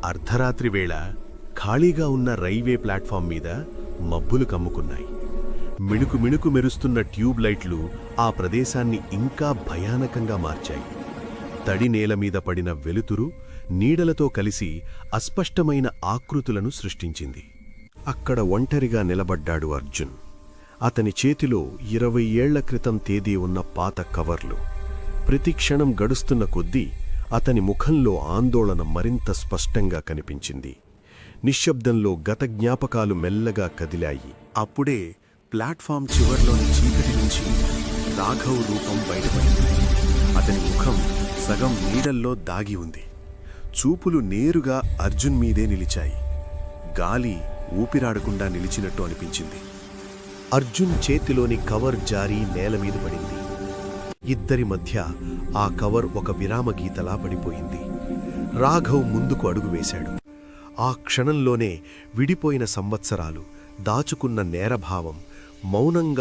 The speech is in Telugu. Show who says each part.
Speaker 1: అర్ధరాత్రి వేళ ఖాళీగా ఉన్న రైల్వే ప్లాట్ఫామ్ మీద మబ్బులు కమ్ముకున్నాయి. మిణుకు మిణుకు మెరుస్తున్న ట్యూబ్ లైట్లు ఆ ప్రదేశాన్ని ఇంకా భయానకంగా మార్చాయి. తడి నేలమీద పడిన వెలుతురు నీడలతో కలిసి అస్పష్టమైన ఆకృతులను సృష్టించింది. అక్కడ ఒంటరిగా నిలబడ్డాడు అర్జున్. అతని చేతిలో 20 ఏళ్ల క్రితం తేదీ ఉన్న పాత కవర్లు. ప్రతి క్షణం గడుస్తున్న కొద్దీ అతని ముఖంలో ఆందోళన మరింత స్పష్టంగా కనిపించింది. నిశ్శబ్దంలో గత జ్ఞాపకాలు మెల్లగా కదిలాయి. అప్పుడే ప్లాట్ఫామ్ చివర్లోని చీకటి నుంచి రాఘవ్ రూపం బయటపడింది. అతని ముఖం సగం నీడల్లో దాగి ఉంది. చూపులు నేరుగా అర్జున్ మీదే నిలిచాయి. గాలి ఊపిరాడకుండా నిలిచినట్టు అనిపించింది. అర్జున్ చేతిలోని కవర్ జారి నేలమీద పడింది. ఇద్దరి మధ్య ఆ కవర్ ఒక విరామగీతలా పడిపోయింది. రాఘవ్ ముందుకు అడుగు వేశాడు. ఆ క్షణంలోనే విడిపోయిన సంవత్సరాలు, దాచుకున్న నేరభావం మౌనంగా